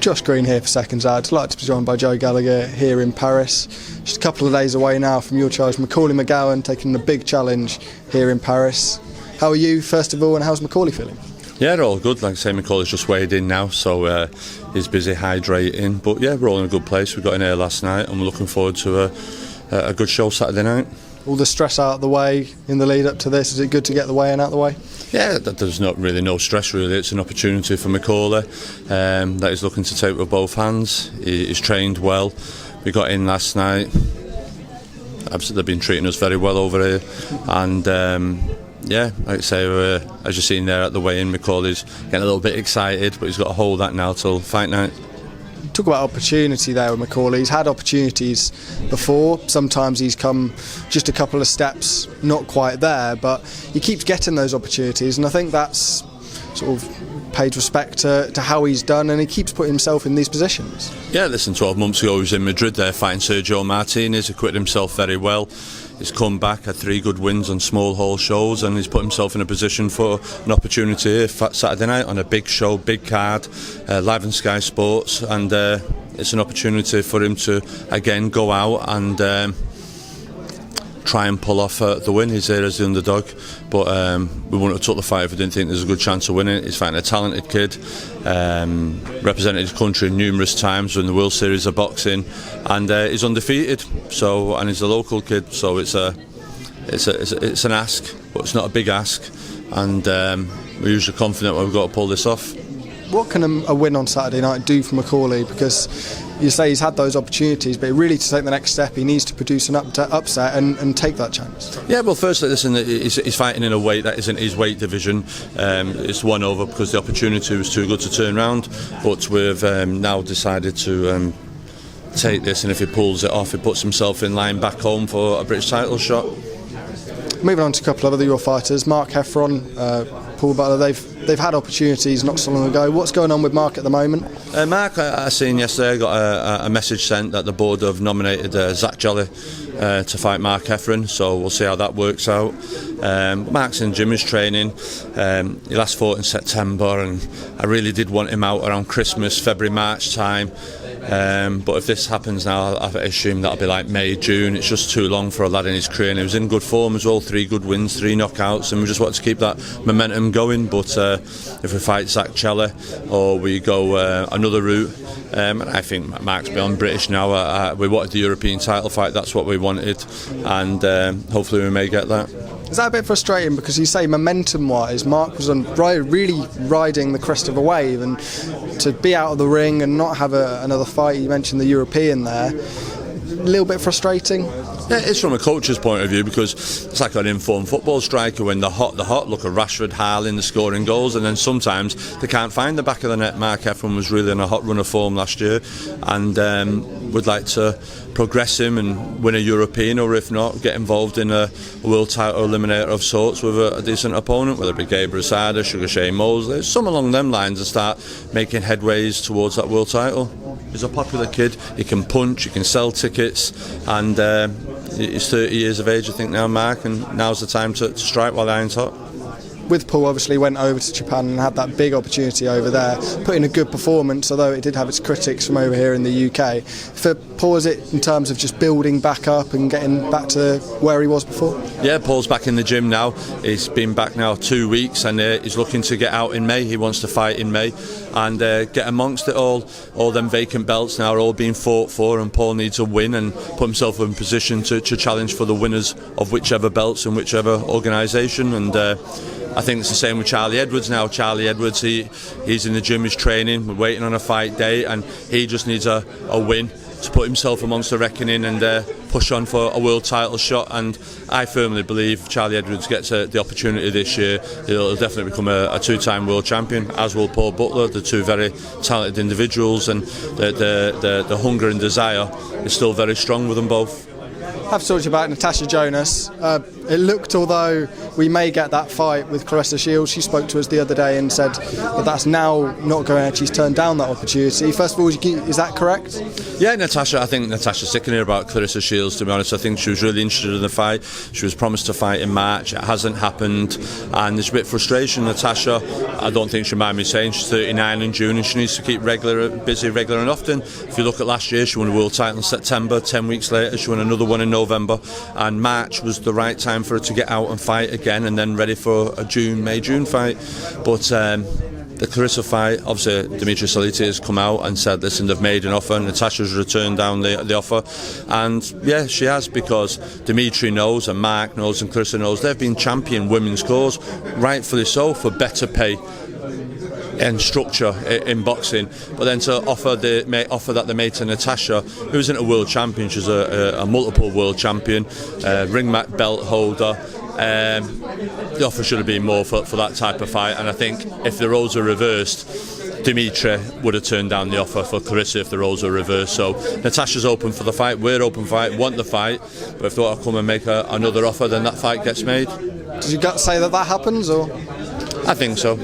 Josh Green here for SecondsOut. Delighted to be joined by Joe Gallagher here in Paris. Just a couple of days away now from your charge. McGowan taking a big challenge here in Paris. How are you, first of all, and how's Macaulay feeling? Yeah, they're all good. Like I say, Macaulay's just weighed in now, so he's busy hydrating. But yeah, we're all in a good place. We got in here last night and we're looking forward to a good show Saturday night. All the stress out of the way in the lead up to this, is it good to get the weigh-in out of the way? Yeah, there's not really no stress really. It's an opportunity for Macaulay that he's looking to take with both hands. He's trained well. We got in last night. Absolutely, they've been treating us very well over here, and yeah, like I say, as you've seen there at the weigh-in, Macaulay's getting a little bit excited, but he's got to hold that now till fight night. Talk about opportunity there with Macaulay. He's had opportunities before. Sometimes he's come just a couple of steps not quite there, but he keeps getting those opportunities, and I think that's sort of paid respect to how he's done, and he keeps putting himself in these positions. Yeah, listen, 12 months ago he was in Madrid there fighting Sergio Martinez. Acquitted himself very well. He's come back, had 3 good wins on small hall shows, and he's put himself in a position for an opportunity here Saturday night on a big show, big card, live on Sky Sports, and it's an opportunity for him to again go out and try and pull off the win. He's here as the underdog, but we wouldn't have took the fight if we didn't think there's a good chance of winning. He's fighting a talented kid, represented his country numerous times in the World Series of Boxing, and he's undefeated. So, and he's a local kid, so it's an ask, but it's not a big ask, and we're usually confident we've got to pull this off. What can a win on Saturday night do for Macaulay? Because you say he's had those opportunities, but really to take the next step he needs to produce an upset and take that chance. Yeah, well, firstly, listen, he's fighting in a weight that isn't his weight division. It's won over because the opportunity was too good to turn around, but we've now decided to take this, and if he pulls it off, he puts himself in line back home for a British title shot. Moving on to a couple of other your fighters, Mark Heffron, Paul Butler, they've had opportunities not so long ago. What's going on with Mark at the moment? Mark, I seen yesterday, I got a message sent that the board have nominated Zach Jelly to fight Mark Heffron, so we'll see how that works out. Mark's in gym, is training. He last fought in September, and I really did want him out around Christmas, February, March time. But if this happens now, I assume that'll be like May, June. It's just too long for a lad in his career, and he was in good form as well. 3 good wins, 3 knockouts, and we just want to keep that momentum going. But if we fight Zach Chella or we go another route, I think Mark's beyond British now. We wanted the European title fight, that's what we wanted, and hopefully we may get that. Is that a bit frustrating, because you say momentum-wise, Mark was really riding the crest of a wave, and to be out of the ring and not have another fight, you mentioned the European there, a little bit frustrating? Yeah, it's from a coach's point of view, because it's like an informed football striker. When they're hot, look at Rashford, Haaland, they're scoring goals, and then sometimes they can't find the back of the net. Mark Heffron was really in a hot run of form last year, and would like to progress him and win a European, or if not, get involved in a world title eliminator of sorts with a decent opponent, whether it be Gabriel Sada, Sugar Shane Mosley, some along them lines, and start making headways towards that world title. He's a popular kid, he can punch, he can sell tickets, and he's 30 years of age, I think now, Mark, and now's the time to strike while the iron's hot. With Paul, obviously went over to Japan and had that big opportunity over there, put in a good performance, although it did have its critics from over here in the UK. For Paul, is it in terms of just building back up and getting back to where he was before? Yeah, Paul's back in the gym now. He's been back now 2 weeks, and he's looking to get out in May. He wants to fight in May and get amongst it all. All them vacant belts now are all being fought for, and Paul needs a win and put himself in position to challenge for the winners of whichever belts in whichever organisation. And I think it's the same with Charlie Edwards now. Charlie Edwards, he's in the gym, he's training, we're waiting on a fight day, and he just needs a win to put himself amongst the reckoning and push on for a world title shot. And I firmly believe Charlie Edwards gets the opportunity this year. He'll definitely become a 2-time world champion, as will Paul Butler. They're 2 very talented individuals, and the hunger and desire is still very strong with them both. I have to talk to you about Tasha Jonas. It looked, although we may get that fight with Claressa Shields, she spoke to us the other day and said that that's now not going ahead. She's turned down that opportunity. First of all, is that correct? Yeah, I think Natasha's sick in here about Claressa Shields, to be honest. I think she was really interested in the fight. She was promised to fight in March. It hasn't happened, and there's a bit of frustration. Natasha, I don't think she'll mind me saying, she's 39 in June and she needs to keep busy regular and often. If you look at last year, she won a world title in September. 10 weeks later, she won another one in November, and March was the right time for her to get out and fight again, and then ready for a May-June fight. But the Claressa fight, obviously Dimitri Saliti has come out and said, listen, they've made an offer. Natasha's returned down the offer, and yeah, she has, because Dimitri knows and Mark knows and Claressa knows they've been championing women's cause, rightfully so, for better pay and structure in boxing. But then to offer that they made to Natasha, who isn't a world champion, she's a multiple world champion, ring mat belt holder. The offer should have been more for that type of fight, and I think if the roles were reversed, Dimitri would have turned down the offer for Claressa if the roles were reversed. So Natasha's open for the fight, we're open for the fight, want the fight, but if they want to come and make another offer, then that fight gets made. Did you say that happens, or? I think so.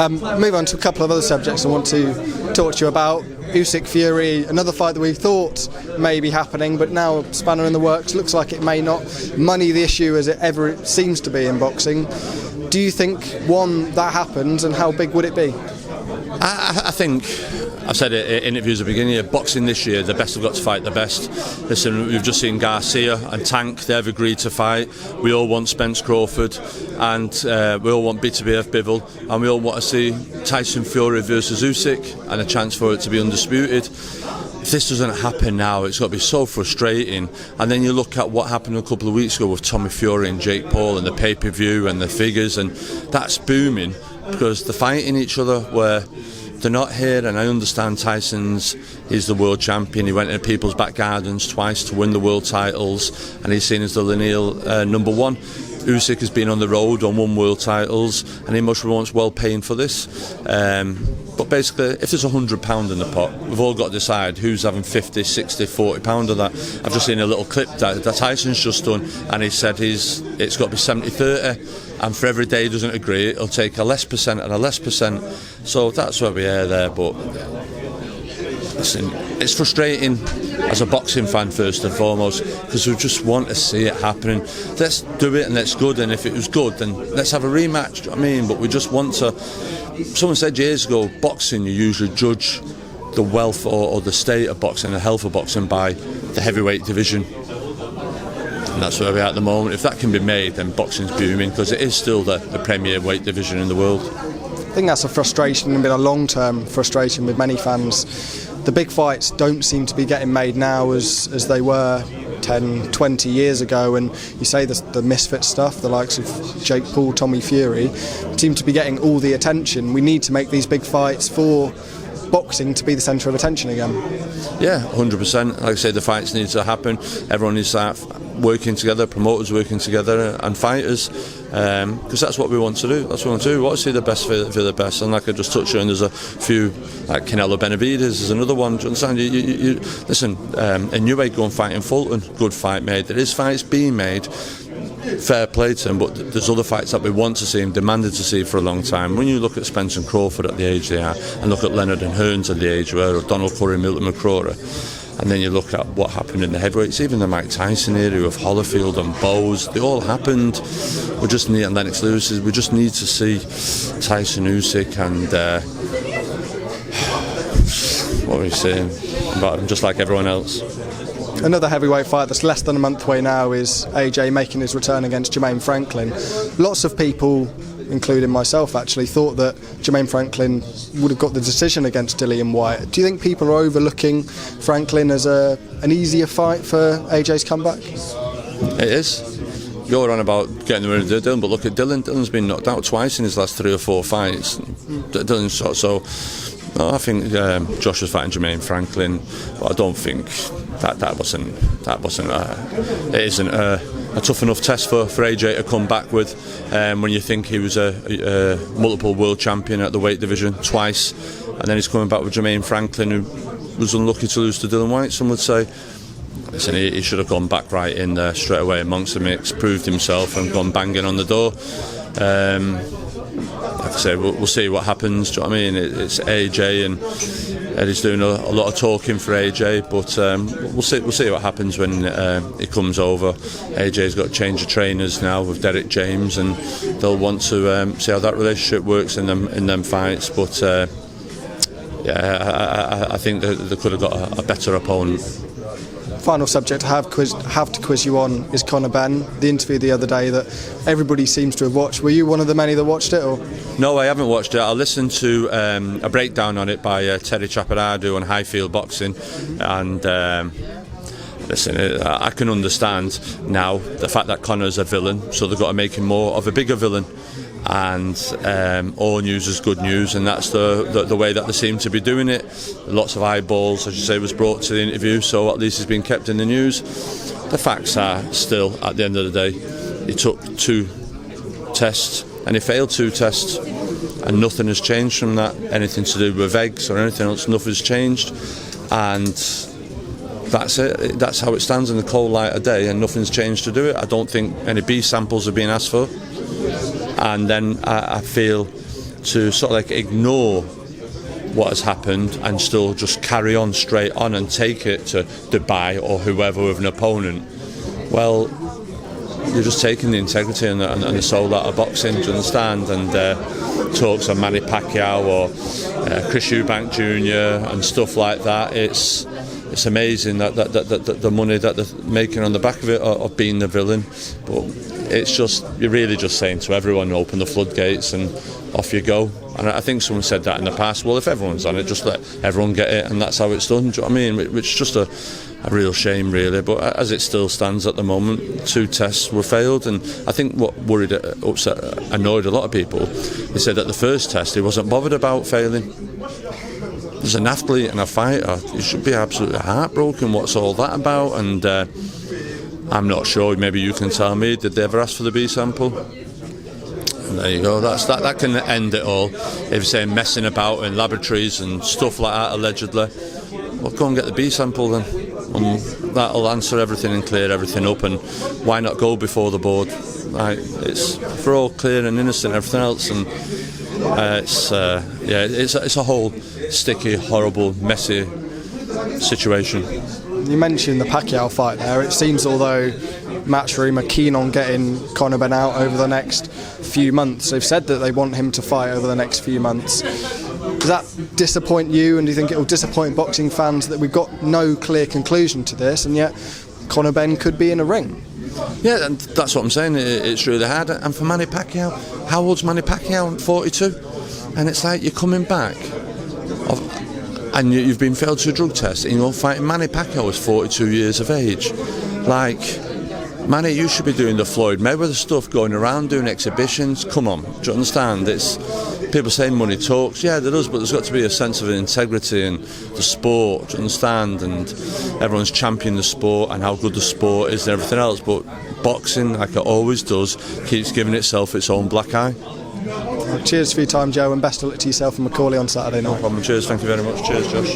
Move on to a couple of other subjects I want to talk to you about. Usyk Fury, another fight that we thought may be happening, but now spanner in the works, looks like it may not. Money the issue as it ever seems to be in boxing. Do you think, one, that happens, and how big would it be? I think, I've said it in interviews at the beginning of boxing this year, the best have got to fight the best. Listen, we've just seen Garcia and Tank, they've agreed to fight. We all want Spence Crawford, and we all want Bitabiyev Bivol, and we all want to see Tyson Fury versus Usyk and a chance for it to be undisputed. If this doesn't happen now, it's got to be so frustrating. And then you look at what happened a couple of weeks ago with Tommy Fury and Jake Paul and the pay-per-view and the figures, and that's booming because they're fighting each other where they're not here. And I understand he's the world champion. He went into people's back gardens twice to win the world titles, and he's seen as the lineal number one. Usyk has been on the road and won world titles, and he must wants well paying for this. But basically, if there's £100 in the pot, we've all got to decide who's having 50, 60, £40 of that. I've just seen a little clip that Tyson's just done, and he said it's got to be 70-30, and for every day he doesn't agree, it'll take a less percent and a less percent. So that's where we are there. But listen, it's frustrating as a boxing fan first and foremost, because we just want to see it happening. Let's do it and it's good, and if it was good, then let's have a rematch. Do you know what I mean? But we just want to. Someone said years ago, boxing, you usually judge the wealth or the state of boxing, the health of boxing, by the heavyweight division, and that's where we are at the moment. If that can be made, then boxing's booming, because it is still the premier weight division in the world. I think that's a frustration, and been a long-term frustration with many fans. The big fights don't seem to be getting made now as they were 10, 20 years ago, and you say the misfit stuff, the likes of Jake Paul, Tommy Fury, seem to be getting all the attention. We need to make these big fights for boxing to be the centre of attention again. Yeah, 100%. Like I say, the fights need to happen. Everyone needs to start working together, promoters working together, and fighters, because that's what we want to do. That's what we want to do. We want to see the best for the best. And like I just touched on, there's a few, like Canelo Benavidez is another one. Do you understand? You listen, in Newegg, go and fight in Fulton. Good fight made. There is fights being made. Fair play to him, but there's other fights that we want to see and demanded to see for a long time. When you look at Spence and Crawford at the age they are, and look at Leonard and Hearns at the age where, or Donald Curry, Milton McCrory, and then you look at what happened in the heavyweights, even the Mike Tyson era of Holyfield and Bowes, they all happened. We just need, and Lennox Lewis, we just need to see Tyson, Usyk, and what are we saying about him, just like everyone else. Another heavyweight fight that's less than a month away now is AJ making his return against Jermaine Franklin. Lots of people, including myself actually, thought that Jermaine Franklin would have got the decision against Dillian Whyte. Do you think people are overlooking Franklin as an easier fight for AJ's comeback? It is. You're on about getting rid of Dylan, but look at Dylan. Dylan's been knocked out twice in his last 3 or 4 fights. Dylan's so no, I think Josh was fighting Jermaine Franklin, but I don't think that wasn't it isn't a tough enough test for AJ to come back with, when you think he was a multiple world champion at the weight division twice, and then he's coming back with Jermaine Franklin, who was unlucky to lose to Dillian Whyte, some would say. listen, he should have gone back right in there straight away amongst the mix, proved himself and gone banging on the door. Like I say, we'll see what happens. Do you know what I mean? It's AJ, and Eddie's doing a lot of talking for AJ, but we'll see what happens when he comes over. AJ's got to change the trainers now with Derek James, and they'll want to see how that relationship works in them fights. But I think they could have got a better opponent. Final subject I have to quiz you on is CONOR Benn. The interview the other day that everybody seems to have watched. Were you one of the many that watched it? Or? No, I haven't watched it. I listened to a breakdown on it by Terry Chaparrado on Highfield Boxing, and listen, I can understand now the fact that Conor's a villain, so they've got to make him more of a bigger villain. And all news is good news, and that's the way that they seem to be doing it. Lots of eyeballs, as you say, was brought to the interview, so at least it's been kept in the news. The facts are still, at the end of the day, he took 2 tests and he failed 2 tests, and nothing has changed from that. Anything to do with eggs or anything else, nothing's changed, and that's it. That's how it stands in the cold light of day, and nothing's changed to do it. I don't think any B samples are being asked for. And then I feel to sort of like ignore what has happened and still just carry on straight on and take it to Dubai or whoever with an opponent, well, you're just taking the integrity and the soul out of boxing, do you understand? And talks on Manny Pacquaio or Chris Eubank Jr. and stuff like that, it's amazing that the money that they're making on the back of it of being the villain. But it's just, you're really just saying to everyone, open the floodgates and off you go. And I think someone said that in the past, well, if everyone's on it, just let everyone get it, and that's how it's done. Do you know what I mean? Which is just a real shame, really. But as it still stands at the moment, 2 tests were failed, and I think what worried, annoyed a lot of people, they said that the first test he wasn't bothered about failing. As an athlete and a fighter, you should be absolutely heartbroken. What's all that about? And I'm not sure. Maybe you can tell me. Did they ever ask for the B sample? And there you go. That can end it all. If you're saying messing about in laboratories and stuff like that, allegedly, well, go and get the B sample then. And that'll answer everything and clear everything up. And why not go before the board? If we're all clear and innocent, everything else, and it's a whole sticky, horrible, messy situation. You mentioned the Pacquiao fight there. It seems although Matchroom are keen on getting CONOR Benn out over the next few months. They've said that they want him to fight over the next few months. Does that disappoint you, and do you think it will disappoint boxing fans that we've got no clear conclusion to this, and yet CONOR Benn could be in a ring? Yeah, and that's what I'm saying. It's really hard. And for Manny Pacquiao, how old's Manny Pacquiao? 42. And it's like you're coming back, and you've been failed to a drug test, and you're fighting Manny Pacquiao is 42 years of age. Like, Manny, you should be doing the Floyd Mayweather stuff, going around doing exhibitions. Come on, do you understand? It's people saying money talks. Yeah, there does, but there's got to be a sense of integrity in the sport. Do you understand? And everyone's championing the sport and how good the sport is and everything else. But boxing, like it always does, keeps giving itself its own black eye. Cheers for your time, Joe, and best of luck to yourself and Macaulay on Saturday night. No problem. Cheers. Thank you very much. Cheers, Josh.